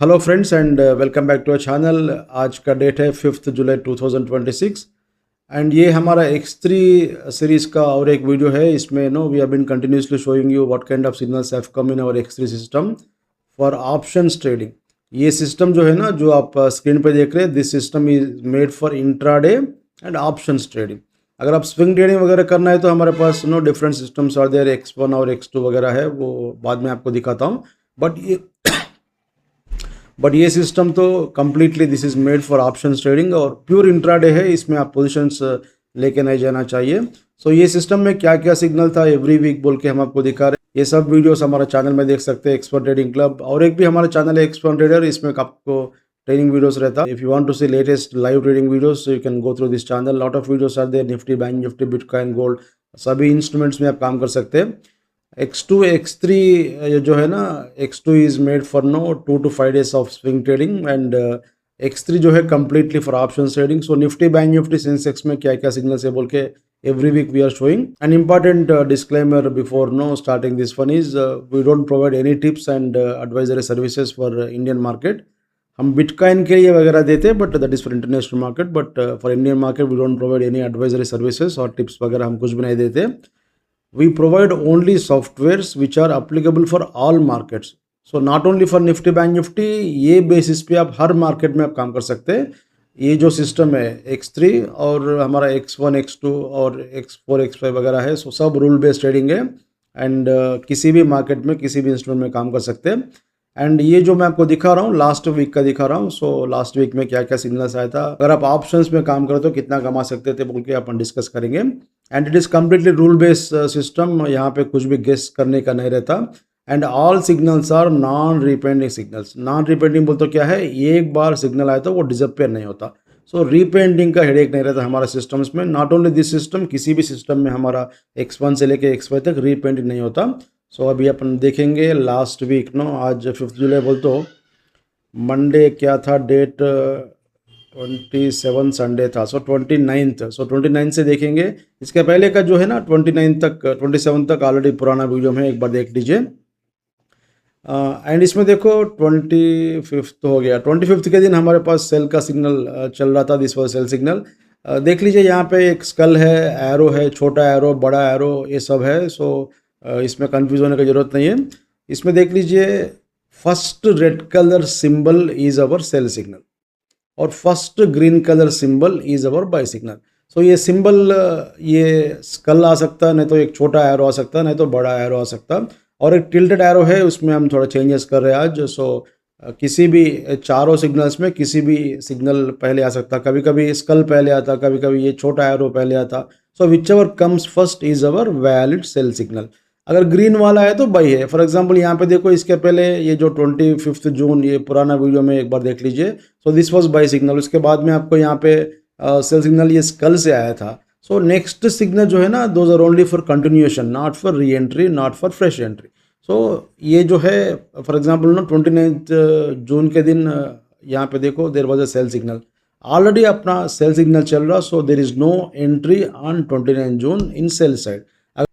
Hello friends and welcome back to our channel. आज का date है 5 जुलाई 2026 एंड ये हमारा X3 सीरीज का और एक वीडियो है। इसमें we have been continuously showing you what kind of signals have come in our X3 system for options trading. ये सिस्टम जो है ना, जो आप स्क्रीन पे देख रहे हैं, this system is made for intraday and options trading. अगर आप स्विंग ट्रेडिंग वगैरह करना है तो हमारे पास different systems are there, X1 और X2 वगैरह है, वो बाद में आपको दिखाता हूँ। बट ये सिस्टम तो completely this is made for options trading और प्योर इंट्राडे है। इसमें आप पोजीशंस लेके नहीं जाना चाहिए। सो ये सिस्टम में क्या क्या सिग्नल था एवरी वीक बोल के हम आपको दिखा रहे हैं। ये सब वीडियोस हमारे चैनल में देख सकते हैं, एक्सपर्ट ट्रेडिंग क्लब, और एक भी हमारा चैनल है एक्सपर्ट ट्रेडर, इसमें आपको ट्रेडिंग वीडियोस रहता है। If you want to see latest live trading videos you can go through this channel. Lot of videos are there, Nifty, bank Nifty, bitcoin, gold, सभी इंस्ट्रूमेंट्स में आप काम कर सकते हैं। X2 X3 ये जो है ना, X2 is made for 2 to 5 days of swing trading and X3 जो है completely for option trading. So Nifty, bank Nifty, Sensex में क्या क्या सिग्नल्स है बोल के every week we are showing. An important disclaimer before starting this one is we don't provide any tips and advisory services for Indian market. हम bitcoin के लिए वगैरह देते हैं but that is for international market, but for Indian market we don't provide any advisory services और tips वगैरह हम कुछ भी नहीं देते। We provide only softwares which are applicable for all markets. So not only for Nifty, bank Nifty, ये basis पे आप हर मार्केट में आप काम कर सकते हैं। ये जो सिस्टम है X3 और हमारा X1 X2 और X4 X5 वगैरह है, सो सब रूल बेस्ड ट्रेडिंग है एंड किसी भी मार्केट में किसी भी इंस्ट्रूमेंट में काम कर सकते हैं। एंड ये जो मैं आपको दिखा रहा हूँ लास्ट वीक का दिखा रहा हूँ। सो लास्ट वीक में क्या क्या सिग्नल्स आया था, अगर आप ऑप्शंस में काम करो तो कितना कमा सकते थे बोल के अपन डिस्कस करेंगे। And it is completely rule based system, यहाँ पे कुछ भी गेस करने का नहीं रहता। And all signals are non repainting signals. Non repainting बोल तो क्या है, एक बार सिग्नल आया तो वो डिसअपेयर नहीं होता। सो रिपेंडिंग का हेडेक नहीं रहता हमारा सिस्टम्स में। नॉट ओनली दिस सिस्टम, किसी भी सिस्टम में हमारा X1 से लेके X5 तक रिपेंडिंग नहीं होता। सो अभी अपन देखेंगे लास्ट वीक आज 5 जुलाई बोल तो मंडे क्या था डेट, 27 संडे था, सो 29th। सो 29 से देखेंगे। इसके पहले का जो है ना 29 तक 27 तक ऑलरेडी पुराना वीडियो में एक बार देख लीजिए। एंड इसमें देखो 25 हो गया। 25 के दिन हमारे पास सेल का सिग्नल चल रहा था, दिस वाज सेल सिग्नल। देख लीजिए यहाँ पे एक स्कल है, एरो है, छोटा एरो, बड़ा एरो, ये सब है। सो इसमें कंफ्यूज होने की जरूरत नहीं है। इसमें देख लीजिए first red colour symbol is our sell signal और first green colour symbol is our buy signal. So ये सिंबल, ये स्कल आ सकता है, नहीं तो एक छोटा एरो आ सकता है, नहीं तो बड़ा एरो आ सकता है, और एक टिल्टेड एरो है, उसमें हम थोड़ा चेंजेस कर रहे हैं आज। सो किसी भी चारों सिग्नल्स में किसी भी सिग्नल पहले आ सकता, कभी कभी स्कल पहले आता, कभी कभी ये छोटा एरो पहले आता। So whichever comes first is our valid sell signal. अगर ग्रीन वाला है तो बाई है। फॉर एग्जांपल यहाँ पे देखो, इसके पहले ये जो 25 जून, ये पुराना वीडियो में एक बार देख लीजिए। So this was by signal. उसके बाद में आपको यहाँ पे सेल सिग्नल ये स्कल से आया था। सो नेक्स्ट सिग्नल जो है ना, those are only for continuation, not for reentry, not for fresh entry. So ये जो है फॉर एग्जाम्पल 29 जून के दिन यहाँ पे देखो there was a sell signal, already अपना सेल सिग्नल चल रहा। So there is no entry on 29 June in sell side.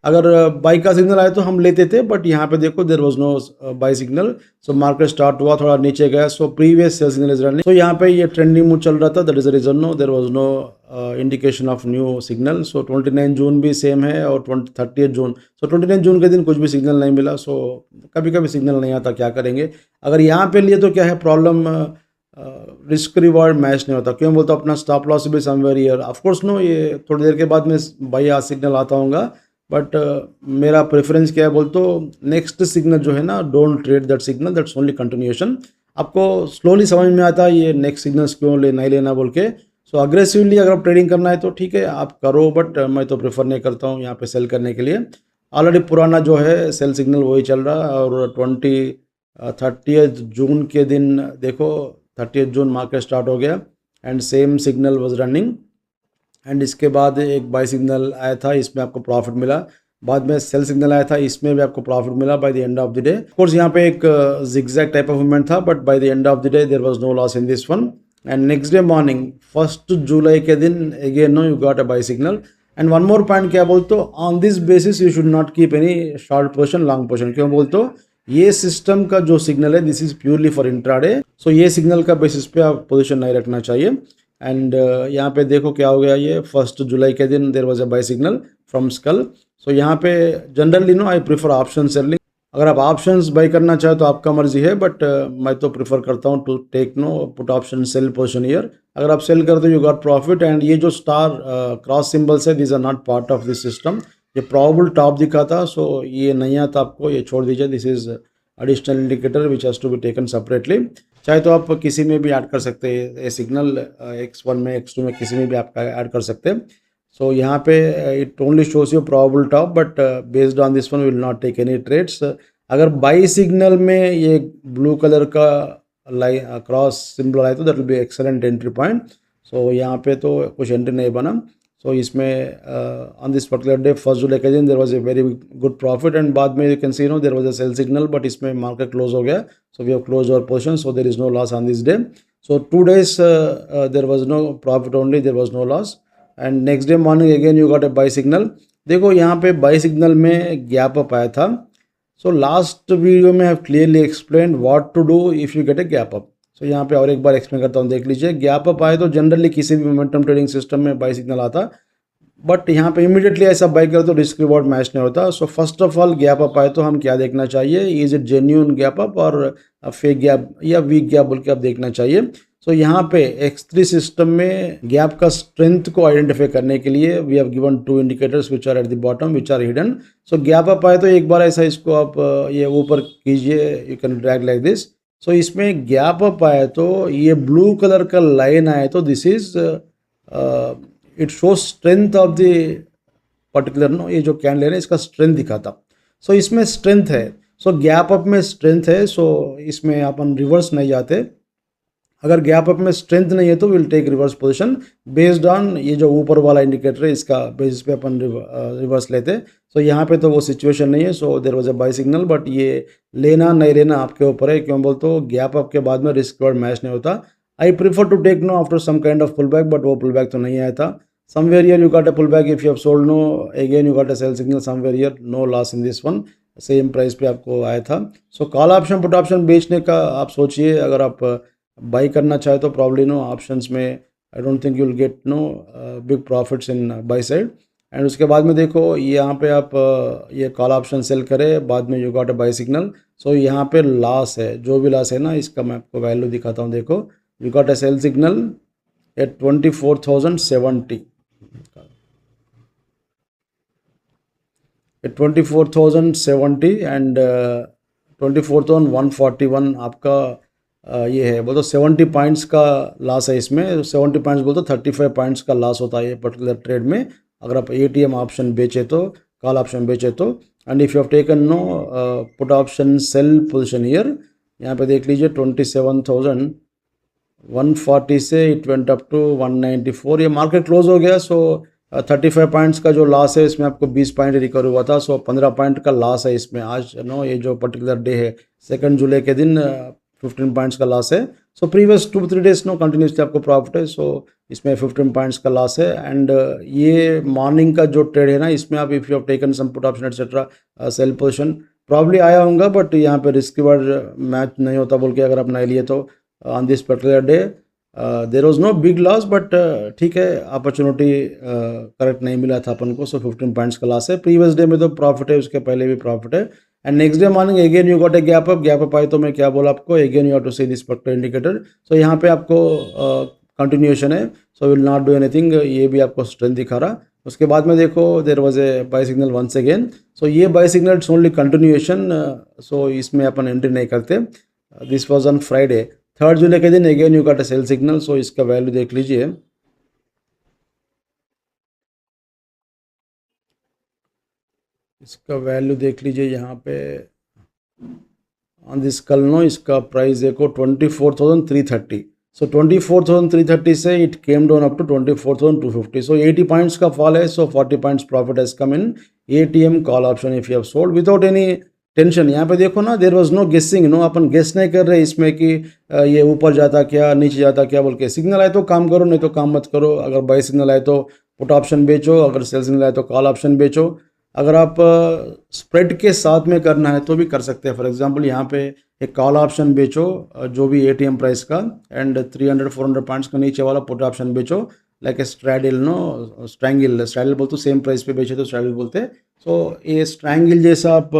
अगर बाई का सिग्नल आए तो हम लेते थे, बट यहाँ पे देखो there was no buy signal. So market start हुआ, थोड़ा नीचे गया। So previous sell signal is running. So यहाँ पे ये ट्रेंडिंग मूव चल रहा था, that is the reason there was no indication of new signal. So 29 June भी सेम है और 30 जून। सो 29 जून के दिन कुछ भी सिग्नल नहीं मिला। सो कभी कभी सिग्नल नहीं आता, क्या करेंगे। अगर यहाँ पे लिए तो क्या है प्रॉब्लम, रिस्क रिवॉर्ड मैच नहीं होता। क्यों बोलता, अपना स्टॉप लॉस भी समवेयर ईयर ऑफकोर्स ये थोड़ी देर के बाद में बाई आ सिग्नल आता होगा, बट मेरा प्रेफरेंस क्या है बोल तो नेक्स्ट सिग्नल जो है ना, don't trade that signal, that's only continuation. आपको स्लोली समझ में आता है ये नेक्स्ट सिग्नल्स क्यों नहीं लेना बोल के। सो अग्रेसिवली अगर आप ट्रेडिंग करना है तो ठीक है आप करो, बट मैं तो प्रेफर नहीं करता हूँ यहाँ पे सेल करने के लिए। ऑलरेडी पुराना जो है सेल सिग्नल वही चल रहा है। और 30 जून के दिन देखो, 30 जून मार्केट स्टार्ट हो गया and same signal was running. And इसके बाद एक बाई सिग्नल आया था, इसमें आपको प्रॉफिट मिला। बाद में सेल सिग्नल आया था, इसमें भी आपको प्रॉफिट मिला by the end of the day. Of course यहाँ पे एक जिगजैग टाइप ऑफ मूवमेंट था, but by the end of the day there was no loss in this one. And next day morning 1 जुलाई के दिन again you got a buy signal. And one more point क्या बोलते हो, on this basis you should not keep any short position, long position. क्यों बोलते हो, ये सिस्टम का जो सिग्नल है this is purely for intraday, so ये सिग्नल का बेसिस पे आप पोजीशन नहीं रखना चाहिए। एंड यहाँ पे देखो क्या हो गया, ये 1 जुलाई के दिन there was a buy signal from स्कल। सो यहाँ पे generally no I prefer option selling. अगर आप ऑप्शंस बाय करना चाहे तो आपका मर्जी है, बट मैं तो प्रीफर करता हूँ to take know put option sell position here. अगर आप सेल करते हो यू गॉट प्रॉफिट। एंड ये जो स्टार क्रॉस सिंबल्स है this are not part of this system. ये प्रॉबल टॉप दिखा था, सो ये नहीं आता आपको, ये छोड़ दीजिए। This is additional indicator which has to be taken separately. चाहे तो आप किसी में भी ऐड कर सकते हैं ये सिग्नल, X1 में X2 में किसी में भी आप ऐड कर सकते हैं। सो यहाँ पे it only shows you probable top, but based on this one will not take any trades. अगर बाई सिग्नल में ये ब्लू कलर का लाइन क्रॉस सिंबल आए तो that will be excellent entry point. So यहाँ पे तो कुछ एंट्री नहीं बना। सो इसमें ऑन दिस पर्टिकुलर डे 1 जुलाई के दिन there was a very good profit. And बाद में you can see no there was a sell signal, but इसमें मार्केट क्लोज हो गया। So we have close our position, so there is no loss on this day. So 2 days there was no profit only, there was no loss. And next day morning again you got a buy signal. देखो यहाँ पे buy signal में gap up आया था। So last video में have clearly explain what to do if you gate A gap up. So यहाँ पे और एक बार एक्सप्लेन करता हूँ, देख लीजिए। गैप अप आए तो जनरली किसी भी मोमेंटम ट्रेडिंग सिस्टम में बाई सिग्नल आता, बट यहाँ पे इमीडिएटली ऐसा बाई करो तो रिस्क रिवॉर्ड मैच नहीं होता। So first of all gap up आए तो हम क्या देखना चाहिए, is it genuine gap up और फेक गैप या वीक गैप बोल के आप देखना चाहिए। सो यहाँ पे X3 सिस्टम में गैप का स्ट्रेंथ को आइडेंटिफाई करने के लिए we have given 2 indicators which are at the bottom which are hidden. So gap up आए तो एक बार ऐसा इसको आप ये ऊपर कीजिए, you can drag like this. So इसमें गैप अप आए तो ये ब्लू कलर का लाइन आए तो this is it show strength of the particular know, ये जो कैंडल है ना इसका स्ट्रेंथ दिखाता। सो इसमें स्ट्रेंथ है, सो गैप अप में स्ट्रेंथ है। सो इसमें अपन रिवर्स नहीं जाते। अगर गैप अप में स्ट्रेंथ नहीं है तो will take reverse position based on ये जो ऊपर वाला इंडिकेटर है इसका बेसिस पे अपन रिवर्स लेते। सो यहाँ पे तो वो सिचुएशन नहीं है। So there was a buy signal, but ये लेना नहीं लेना आपके ऊपर है। क्यों बोलते हो, गैप अप के बाद में रिस्क रिवॉर्ड मैच नहीं होता। I prefer to take no after some kind of pull back, but वो पुल बैक तो नहीं आया था। Somewhere here you got a pull back if you have sold no, again you got a sell signal somewhere here, no loss in this one, same price पे आपको आया था। So call option put option बेचने का आप सोचिए। अगर आप बाई करना चाहे तो प्रॉब्ली नो ऑप्शंस में I don't think you will get no big profits in buy side. And उसके बाद में देखो यहाँ पे आप ये कॉल ऑप्शन सेल करें, बाद में you got a buy signal. So यहाँ पे लॉस है, जो भी लॉस है ना इसका मैं आपको वैल्यू दिखाता हूँ। देखो you got a sell signal at 24,070 at 24,070 and 24,141 आपका ये है। बोलो 70 पॉइंट्स का लॉस है इसमें। 70 पॉइंट्स बोलते 35 पॉइंट्स का लॉस होता है ये पर्टिकुलर ट्रेड में, अगर आप ATM ऑप्शन बेचे तो, कॉल ऑप्शन बेचे तो। And if you have taken no put option sell position year, यहाँ पे देख लीजिए 27,140 से इट वेंट अप टू 194, ये मार्केट क्लोज हो गया। सो 35 पॉइंट्स का जो लॉस है इसमें आपको 20 पॉइंट रिकवर हुआ था। सो 15 पॉइंट का लॉस है इसमें आज नो, ये जो पर्टिकुलर डे है 2 जुलाई के दिन 15 पॉइंट्स का लॉस है। So previous 2-3 days no continuously आपको प्रॉफिट है। सो इसमें 15 पॉइंट्स का लॉस है। एंड ये मॉर्निंग का जो ट्रेड है ना इसमें आप if you have taken some put option etcetera sell position probably आया होगा, बट यहाँ पे रिस्क रिवॉर्ड मैच नहीं होता बोल के अगर आप नहीं लिए तो on this particular day there was no big loss, but ठीक है अपॉर्चुनिटी करेक्ट नहीं मिला था अपन को। सो 15 पॉइंट्स का लॉस है। प्रीवियस डे में तो प्रॉफिट है, उसके पहले भी प्रॉफिट है। And next day morning again you got a gap up आए तो मैं क्या बोला आपको, again you have to see this particular indicator. So यहाँ पे आपको कंटिन्यूएशन है। So will not do anything, ये भी आपको स्ट्रेंथ दिखा रहा। उसके बाद में देखो there was a buy signal once again. So ये buy signal it's only continuation, so इसमें अपन एंट्री नहीं करते। दिस वॉज ऑन फ्राइडे 3 जुलाई के दिन again you got a sell signal. So इसका वैल्यू देख लीजिए, इसका वैल्यू देख लीजिए यहाँ पे ऑन दिस कल नो, इसका प्राइस देखो 24,330। सो 24,330 से it came down up to 24,250। So 80 points का फॉल है। So 40 points profit has come in ATM call option if you have sold without any tension. यहाँ पे देखो ना there was no guessing know, अपन guess नहीं कर रहे इसमें कि ये ऊपर जाता क्या नीचे जाता क्या बोल के। सिग्नल आए तो काम करो, नहीं तो काम मत करो। अगर बाई सिग्नल आए तो पुट ऑप्शन बेचो, अगर सेल सिग्नल आए तो कॉल ऑप्शन बेचो। अगर आप स्प्रेड के साथ में करना है तो भी कर सकते हैं। फॉर एग्जांपल यहाँ पे एक कॉल ऑप्शन बेचो जो भी एटीएम प्राइस का, एंड 300-400 पॉइंट्स का नीचे वाला पुट ऑप्शन बेचो, like a straddle, know strangle, straddle बोलते सेम प्राइस पे बेचे तो स्ट्रैडल बोलते हैं। सो ये स्ट्रैंगल जैसा आप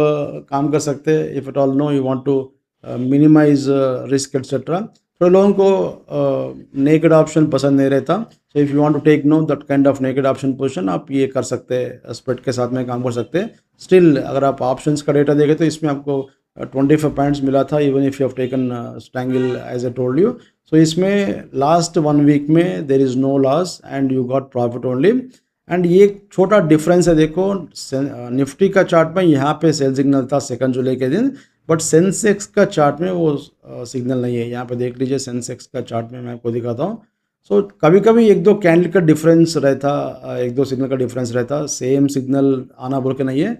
काम कर सकते हैं if at all know you want to minimize risk etcetera. तो लोगों को नेकेड ऑप्शन पसंद नहीं रहता, so if you want to take know that kind of naked option position, आप ये कर सकते हैं, स्प्रेड के साथ में काम कर सकते हैं। स्टिल अगर आप ऑप्शंस का डेटा देखें तो इसमें आपको 25 पॉइंट्स मिला था, even if you have taken strangle as I told you. So इसमें लास्ट 1 वीक में there is no loss and you got profit only. And ये एक छोटा डिफरेंस है, देखो निफ्टी का चार्ट में यहाँ पे सेल सिग्नल था 2 जुलाई के दिन, बट सेंसेक्स का चार्ट में वो सिग्नल नहीं है। यहाँ पे देख लीजिए सेंसेक्स का चार्ट में मैं आपको दिखाता हूँ। सो कभी कभी 1-2 कैंडल का डिफरेंस रहता, 1-2 सिग्नल का डिफरेंस रहता, सेम सिग्नल आना बोल के नहीं है।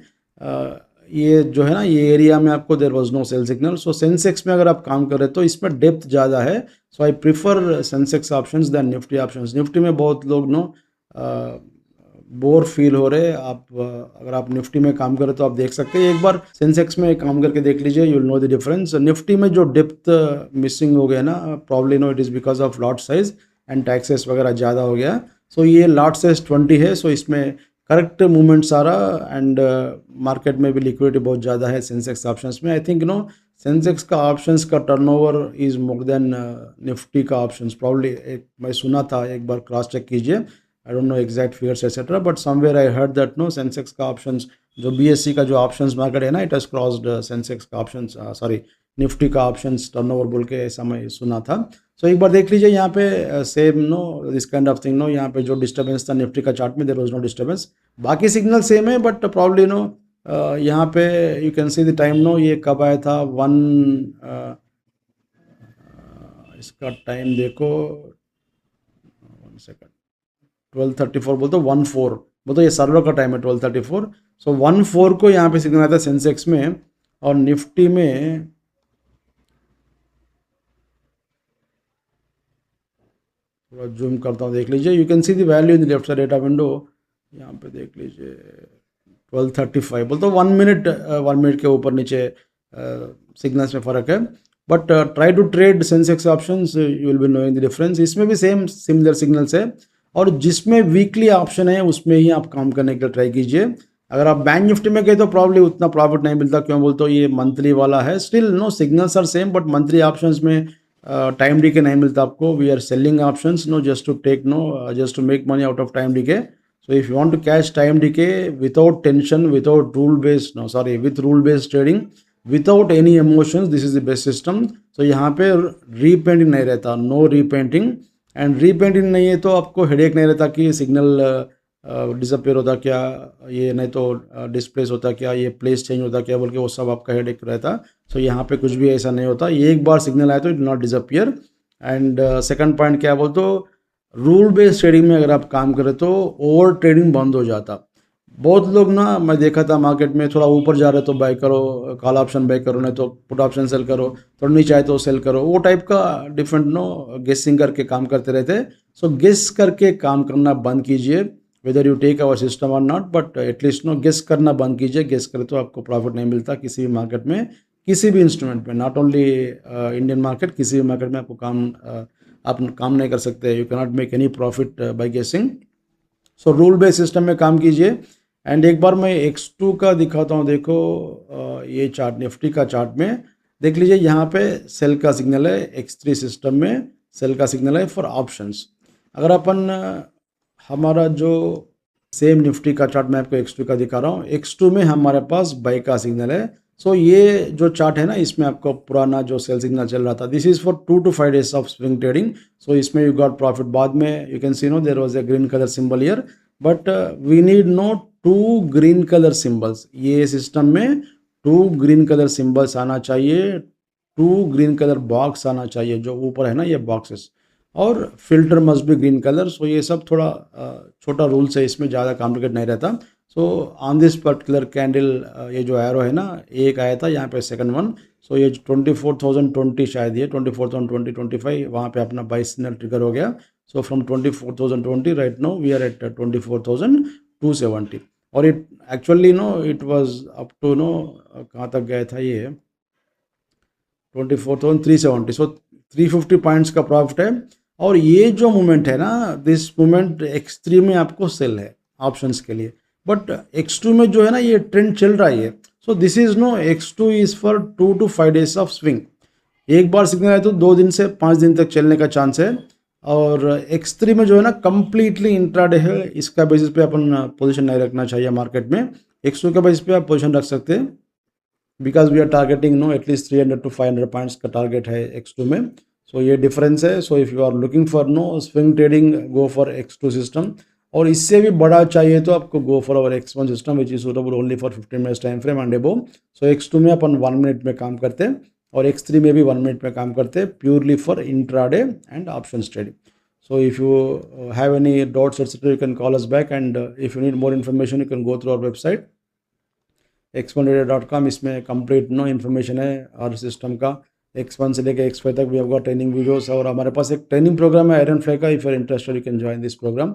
ये जो है ना, ये एरिया में आपको there was no sell signal. So Sensex में अगर आप काम कर रहे तो इसमें डेप्थ ज़्यादा है, so I prefer Sensex options then Nifty options. Nifty में बहुत लोग नो बोर फील हो रहे। आप अगर आप निफ्टी में काम करें तो आप देख सकते हैं, एक बार सेंसेक्स में काम करके देख लीजिए, you will know the difference. Nifty में जो डेप्थ मिसिंग हो गया ना, probably know it is because of lot size and taxes वगैरह ज़्यादा हो गया। सो ये लॉट साइज 20 है, सो इसमें करेक्ट मूवमेंट सारा, एंड मार्केट में भी लिक्विडिटी बहुत ज़्यादा है सेंसेक्स ऑप्शंस में। आई थिंक नो सेंसेक्स का ऑप्शंस का turnover is more than Nifty का ऑप्शंस प्रॉब्ली। एक मैं सुना था, एक बार क्रॉस चेक कीजिए, I don't know exact figures etcetera, but somewhere I heard that know Sensex का ऑप्शंस, जो बीएससी का जो ऑप्शंस मार्केट है ना, इट हैज क्रॉस्ड सेंसेक्स का ऑप्शंस, सॉरी निफ्टी का ऑप्शंस टर्नओवर बोल के ऐसा मैं सुना था। सो एक बार देख लीजिए यहाँ पे same know this kind of thing know, यहाँ पे जो डिस्टर्बेंस था निफ्टी का चार्ट में देयर वाज नो डिस्टर्बेंस। बाकी सिग्नल सेम है बट प्रॉब्ली नो यहाँ पे you can see the time know, ये कब आया था, इसका टाइम देखो, 1 सेकंड, 12:34 बोलते 1:04 बोलते, ये सर्वर का टाइम है 12:34। सो 1:04 को यहाँ पे सिग्नल आता है सेंसेक्स में, और निफ्टी में थोड़ा जूम करता हूँ, देख लीजिए, you can see the value in the left side data window. यहाँ पे देख लीजिए 12:35 बोलते 1 मिनट के ऊपर नीचे सिग्नल्स में फ़र्क है, but try to trade Sensex options, you will be knowing the difference. इसमें भी सेम सिमिलर सिग्नल्स है, और जिसमें वीकली ऑप्शन है उसमें ही आप काम करने के लिए ट्राई कीजिए। अगर आप बैंक निफ्टी में गए तो प्रॉब्ली उतना प्रॉफिट नहीं मिलता, क्यों बोलते हो ये मंथली वाला है। Still no signals are same, but monthly options में टाइम डीके नहीं मिलता आपको। We are selling options no just to take no just to make money out of time decay. So if you want to catch time decay without tension, without rule based, no sorry, with rule based trading, without any emotions, this is the best system. So यहाँ पे repainting नहीं रहता, no repainting, and repainting नहीं है तो आपको headache नहीं रहता कि सिग्नल डिसअपेयर होता क्या, ये नहीं तो डिस्प्लेस होता क्या, ये प्लेस चेंज होता क्या बोल के, वो सब आपका हेडेक रहता। सो यहाँ पे कुछ भी ऐसा नहीं होता, एक बार सिग्नल आया तो it not disappear. And second point क्या बोल तो, रूल बेस्ड ट्रेडिंग में अगर आप काम करें तो ओवर ट्रेडिंग बंद हो जाता। बहुत लोग ना, मैं देखा था मार्केट में, थोड़ा ऊपर जा रहे तो बाय करो, कॉल ऑप्शन बाय करो, नहीं तो पुट ऑप्शन सेल करो, थोड़ा नीचे आए तो सेल करो, वो टाइप का डिफरेंट नो गेसिंग करके काम करते रहते। सो गेस करके काम करना बंद कीजिए, whether you take our system और not, but at least no guess करना बंद कीजिए। गेस करे तो आपको प्रॉफिट नहीं मिलता किसी भी मार्केट में, किसी भी इंस्ट्रूमेंट में, नॉट ओनली इंडियन मार्केट, किसी भी मार्केट में आपको आप काम नहीं कर सकते। You cannot make any profit by guessing. So rule based system में काम कीजिए। एंड एक बार मैं X2 का दिखाता हूँ, देखो ये चार्ट निफ्टी का चार्ट में देख लीजिए, यहाँ पे सेल का सिग्नल है, X3 सिस्टम में सेल का सिग्नल है फॉर ऑप्शंस। अगर अपन हमारा जो सेम निफ्टी का चार्ट मैं आपको X2 का दिखा रहा हूँ, X2 में हमारे पास बाई का सिग्नल है। सो ये जो चार्ट है ना, इसमें आपको पुराना जो सेल सिग्नल चल रहा था, this is for 2 to 5 days of swing trading. So इसमें यू गॉट प्रॉफिट। बाद में you can see no there was a green colour symbol here, but we need no 2 green colour symbols. ये system में 2 green colour symbols आना चाहिए, 2 green colour box आना चाहिए, जो ऊपर है ना ये बॉक्सेस, और filter must be green colour. So ये सब थोड़ा छोटा रूल्स है, इसमें ज़्यादा कॉम्प्लिकेट नहीं रहता। So on this particular candle ये जो एरो है ना, एक आया था यहाँ पे सेकंड वन। सो ये 24,020 शायद, ये 24,020 25 वहाँ पे अपना 22 सिग्नल ट्रिगर हो गया। So from 24,020 right now we are at 24,270। और it actually know it was up to know कहाँ तक गया था ये 24,370, सो 350 पॉइंट्स का प्रॉफिट है। और ये जो मूवमेंट है ना, दिस मूवमेंट X3 में आपको सेल है ऑप्शंस के लिए, बट X2 में जो है ना ये ट्रेंड चल रहा है। So this is know X2 is for 2 to 5 days of swing. एक बार सिग्नल आए तो 2 दिन से 5 दिन तक चलने का चांस है। और X3 में जो है ना कंप्लीटली इंट्राडे है, इसका बेसिस पे अपन पोजीशन नहीं रखना चाहिए मार्केट में। X2 के बेसिस पे आप पोजीशन रख सकते हैं, because we are targeting know at least 300 to 500 points का टारगेट है X2 में। सो ये डिफरेंस है। So if you are looking for know swing trading, go for X2 system. और इससे भी बड़ा चाहिए तो आपको go for our X1 system which is suitable only for 15 minutes time frame and above. So X2 में अपन 1 minute में काम करते हैं और X3 में भी 1 मिनट में काम करते हैं, purely for intraday and options trading. So if you have any doubts etc, you can call us back, and if you need more information, you can go through our website x1trader.com। इसमें complete no information है हर system का, X1 से लेकर X5 तक भी आपका training videos है। और हमारे पास एक ट्रेनिंग प्रोग्राम है आयरन फ्लाई का, if you are interested you can join this program.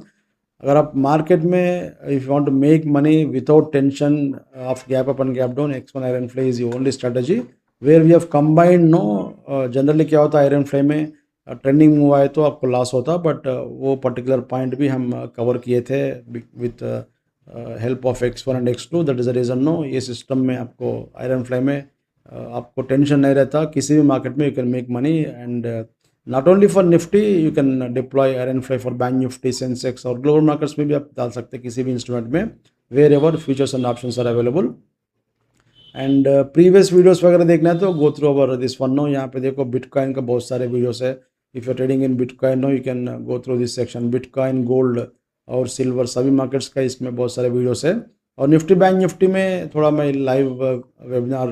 अगर आप मार्केट में if you want to make money without tension of gap up and gap down, X1 iron fly is only strategy where we have combined know. Generally क्या होता है iron fly में trending move आए तो आपको loss होता, but वो particular point भी हम कवर किए थे with help of X1 and X2। That is the reason know ये सिस्टम में आपको आयरन फ्लाई में आपको टेंशन नहीं रहता, किसी भी मार्केट में you can make money. And not only for Nifty, you can deploy iron fly for bank Nifty, Sensex और ग्लोबल मार्केट्स में भी आप डाल सकते हैं किसी भी इंस्ट्रूमेंट में, wherever futures and options are available. And previous videos वगैरह देखना है तो go through our this one no. यहाँ पे देखो बिटकॉइन का बहुत सारे वीडियोस है। If you trading in bitcoin no, you can go through this section. Bitcoin, gold और सिल्वर सभी मार्केट्स का इसमें बहुत सारे वीडियोस है। और निफ्टी बैंक निफ्टी में थोड़ा मैं लाइव वेबिनार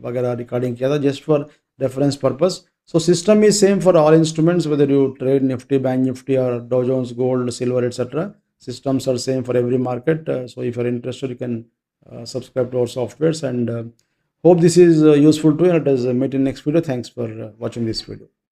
वगैरह रिकॉर्डिंग किया था just for reference purpose. So system is same for all instruments whether you trade Nifty, bank Nifty और Dow Jones, gold, silver et cetera. systems are same for every market. So if you're interested, you can subscribe to our softwares, and hope this is useful to you, and let us meet in next video. Thanks for watching this video.